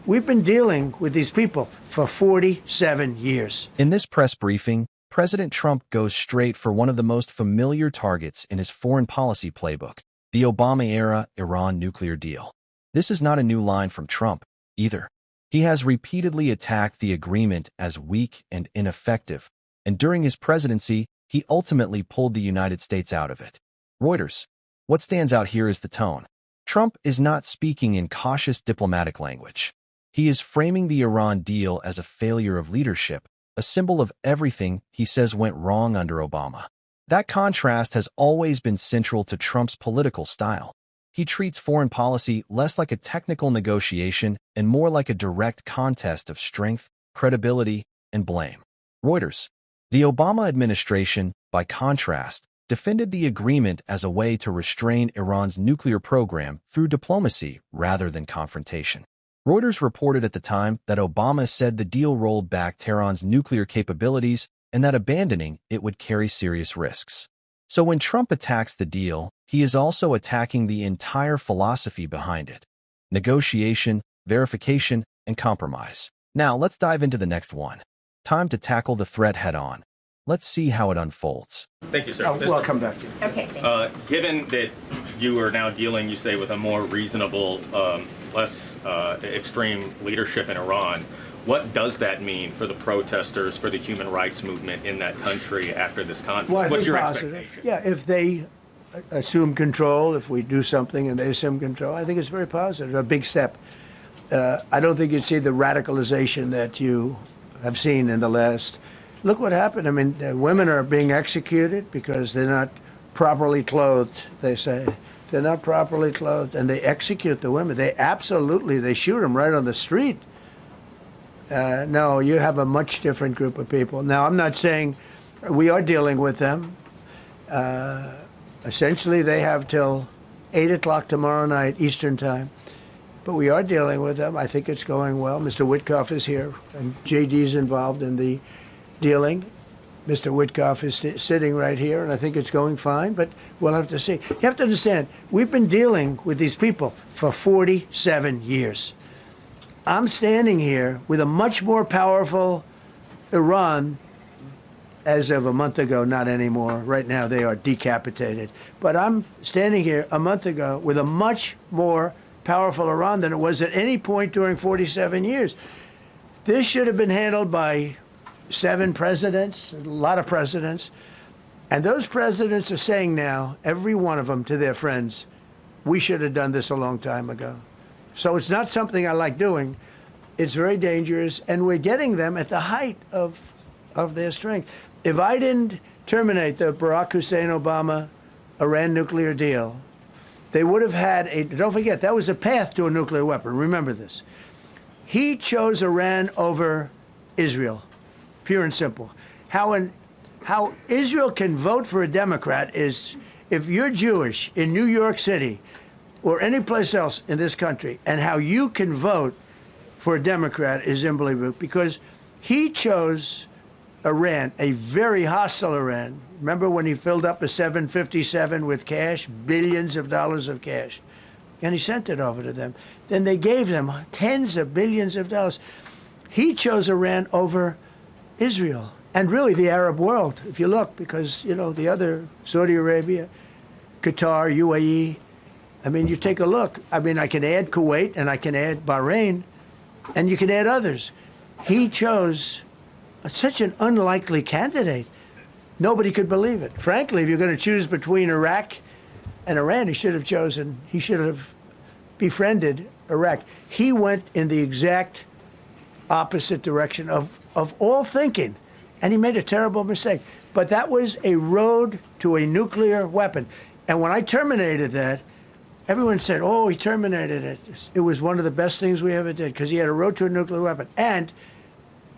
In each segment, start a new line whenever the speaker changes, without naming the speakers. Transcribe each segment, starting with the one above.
We've been dealing with these people for 47 years.
In this press briefing, President Trump goes straight for one of the most familiar targets in his foreign policy playbook, the Obama-era Iran nuclear deal. This is not a new line from Trump, either. He has repeatedly attacked the agreement as weak and ineffective, and during his presidency, he ultimately pulled the United States out of it. Reuters. What stands out here is the tone. Trump is not speaking in cautious diplomatic language. He is framing the Iran deal as a failure of leadership, a symbol of everything he says went wrong under Obama. That contrast has always been central to Trump's political style. He treats foreign policy less like a technical negotiation and more like a direct contest of strength, credibility, and blame. Reuters. The Obama administration, by contrast, defended the agreement as a way to restrain Iran's nuclear program through diplomacy rather than confrontation. Reuters reported at the time that Obama said the deal rolled back Tehran's nuclear capabilities and that abandoning it would carry serious risks. So when Trump attacks the deal, he is also attacking the entire philosophy behind it: negotiation, verification, and compromise. Now let's dive into the next one. Time to tackle the threat head-on. Let's see how it unfolds.
Thank you, sir.
We'll come back to you.
Okay, thank you.
Given that you are now dealing, you say, with a more reasonable, less extreme leadership in Iran, what does that mean for the protesters, for the human rights movement in that country after this conflict?
Well,
What's your
positive.
expectation?
Yeah, if they assume control, if we do something and they assume control, I think it's very positive, a big step. I don't think you'd see the radicalization that you have seen in the last. Look what happened. I mean, women are being executed because they're not properly clothed, they say. They're not properly clothed, and they execute the women. They shoot them right on the street. No, you have a much different group of people. Now, I'm not saying we are dealing with them. Essentially, they have till 8 o'clock tomorrow night, Eastern time. But we are dealing with them. I think it's going well. Mr. Witkoff is here, and JD's involved in the dealing. Mr. Witkoff is sitting right here, and I think it's going fine, but we'll have to see. You have to understand, we've been dealing with these people for 47 years. I'm standing here with a much more powerful Iran as of a month ago, not anymore. Right now, they are decapitated. But I'm standing here a month ago with a much more powerful Iran than it was at any point during 47 years. This should have been handled by 7 presidents, a lot of presidents. And those presidents are saying now, every one of them to their friends, we should have done this a long time ago. So it's not something I like doing. It's very dangerous, and we're getting them at the height of their strength. If I didn't terminate the Barack Hussein Obama Iran nuclear deal, they would have had don't forget, that was a path to a nuclear weapon. Remember this. He chose Iran over Israel. Pure and simple. How Israel can vote for a Democrat is if you're Jewish in New York City or any place else in this country, and how you can vote for a Democrat is unbelievable, because he chose Iran, a very hostile Iran. Remember when he filled up a 757 with cash, billions of dollars of cash, and he sent it over to them. Then they gave them tens of billions of dollars. He chose Iran over Israel, and really the Arab world, if you look, because, you know, the other, Saudi Arabia, Qatar, UAE, I mean, you take a look. I mean, I can add Kuwait, and I can add Bahrain, and you can add others. He chose such an unlikely candidate. Nobody could believe it. Frankly, if you're going to choose between Iraq and Iran, he should have befriended Iraq. He went in the exact opposite direction of all thinking, and he made a terrible mistake. But that was a road to a nuclear weapon. And when I terminated that, everyone said, oh, he terminated it. It was one of the best things we ever did, because he had a road to a nuclear weapon. And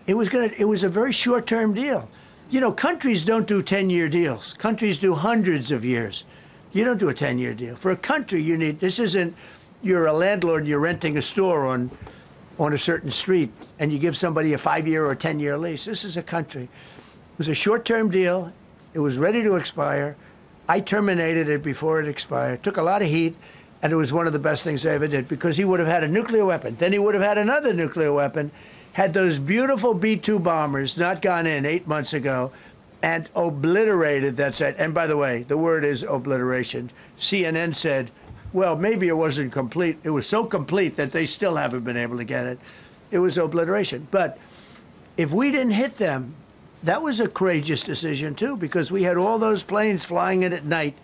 it was a very short-term deal. You know, countries don't do 10-year deals. Countries do hundreds of years. You don't do a 10-year deal. For a country, this isn't, you're a landlord and you're renting a store on a certain street, and you give somebody a 5-year or a 10-year lease. This is a country. It was a short-term deal. It was ready to expire. I terminated it before it expired. Took a lot of heat. And it was one of the best things they ever did, because he would have had a nuclear weapon. Then he would have had another nuclear weapon, had those beautiful B-2 bombers not gone in 8 months ago and obliterated that site. And by the way, the word is obliteration. CNN said, well, maybe it wasn't complete. It was so complete that they still haven't been able to get it. It was obliteration. But if we didn't hit them, that was a courageous decision, too, because we had all those planes flying in at night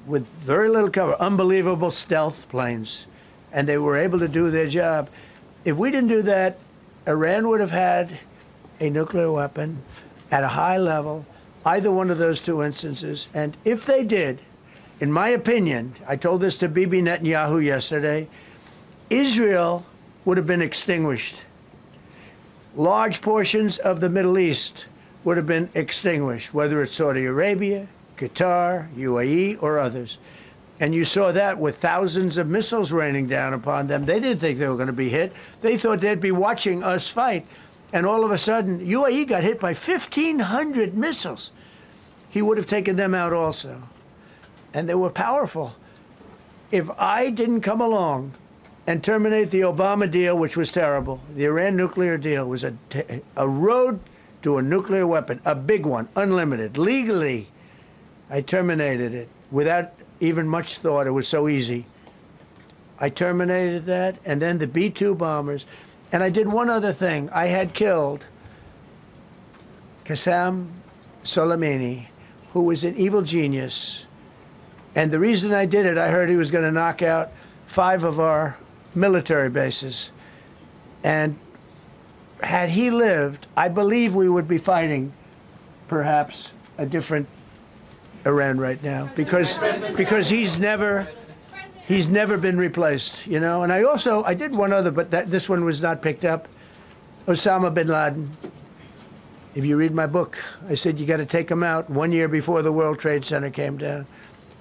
with very little cover, unbelievable stealth planes, and they were able to do their job. If we didn't do that, Iran would have had a nuclear weapon at a high level, either one of those two instances. And if they did, in my opinion, I told this to Bibi Netanyahu yesterday, Israel would have been extinguished. Large portions of the Middle East would have been extinguished, whether it's Saudi Arabia, Qatar, UAE, or others. And you saw that with thousands of missiles raining down upon them. They didn't think they were going to be hit. They thought they'd be watching us fight. And all of a sudden, UAE got hit by 1,500 missiles. He would have taken them out also. And they were powerful. If I didn't come along and terminate the Obama deal, which was terrible, the Iran nuclear deal was a road to a nuclear weapon, a big one, unlimited, legally. I terminated it without even much thought. It was so easy. I terminated that, and then the B-2 bombers. And I did one other thing. I had killed Qasem Soleimani, who was an evil genius. And the reason I did it, I heard he was going to knock out 5 of our military bases. And had he lived, I believe we would be fighting perhaps a different Iran right now, because he's never been replaced, you know. And I did one other, but this one was not picked up. Osama bin Laden. If you read my book, I said you got to take him out 1 year before the World Trade Center came down.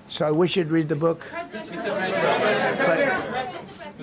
So I wish you'd read the book.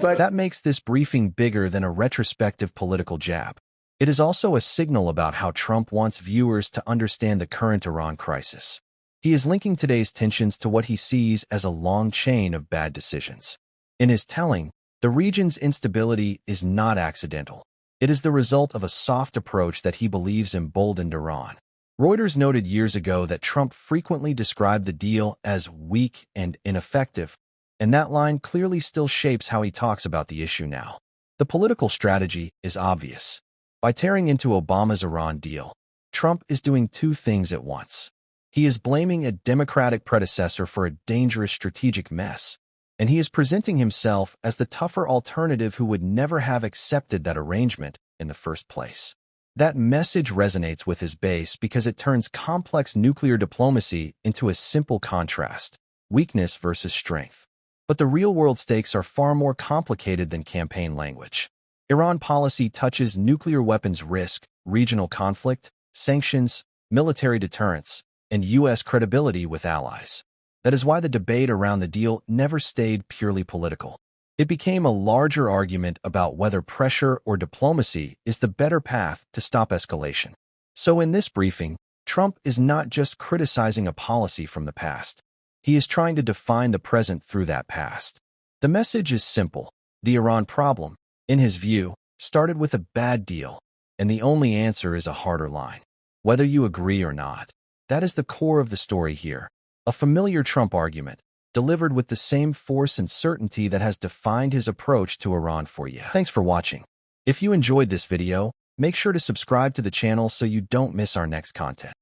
But
that makes this briefing bigger than a retrospective political jab. It is also a signal about how Trump wants viewers to understand the current Iran crisis. He is linking today's tensions to what he sees as a long chain of bad decisions. In his telling, the region's instability is not accidental. It is the result of a soft approach that he believes emboldened Iran. Reuters noted years ago that Trump frequently described the deal as weak and ineffective, and that line clearly still shapes how he talks about the issue now. The political strategy is obvious. By tearing into Obama's Iran deal, Trump is doing two things at once. He is blaming a Democratic predecessor for a dangerous strategic mess, and he is presenting himself as the tougher alternative who would never have accepted that arrangement in the first place. That message resonates with his base because it turns complex nuclear diplomacy into a simple contrast, weakness versus strength. But the real-world stakes are far more complicated than campaign language. Iran policy touches nuclear weapons risk, regional conflict, sanctions, military deterrence, and U.S. credibility with allies. That is why the debate around the deal never stayed purely political. It became a larger argument about whether pressure or diplomacy is the better path to stop escalation. So in this briefing, Trump is not just criticizing a policy from the past. He is trying to define the present through that past. The message is simple. The Iran problem, in his view, started with a bad deal, and the only answer is a harder line. Whether you agree or not. That is the core of the story here. A familiar Trump argument, delivered with the same force and certainty that has defined his approach to Iran for you. Thanks for watching. If you enjoyed this video, make sure to subscribe to the channel so you don't miss our next content.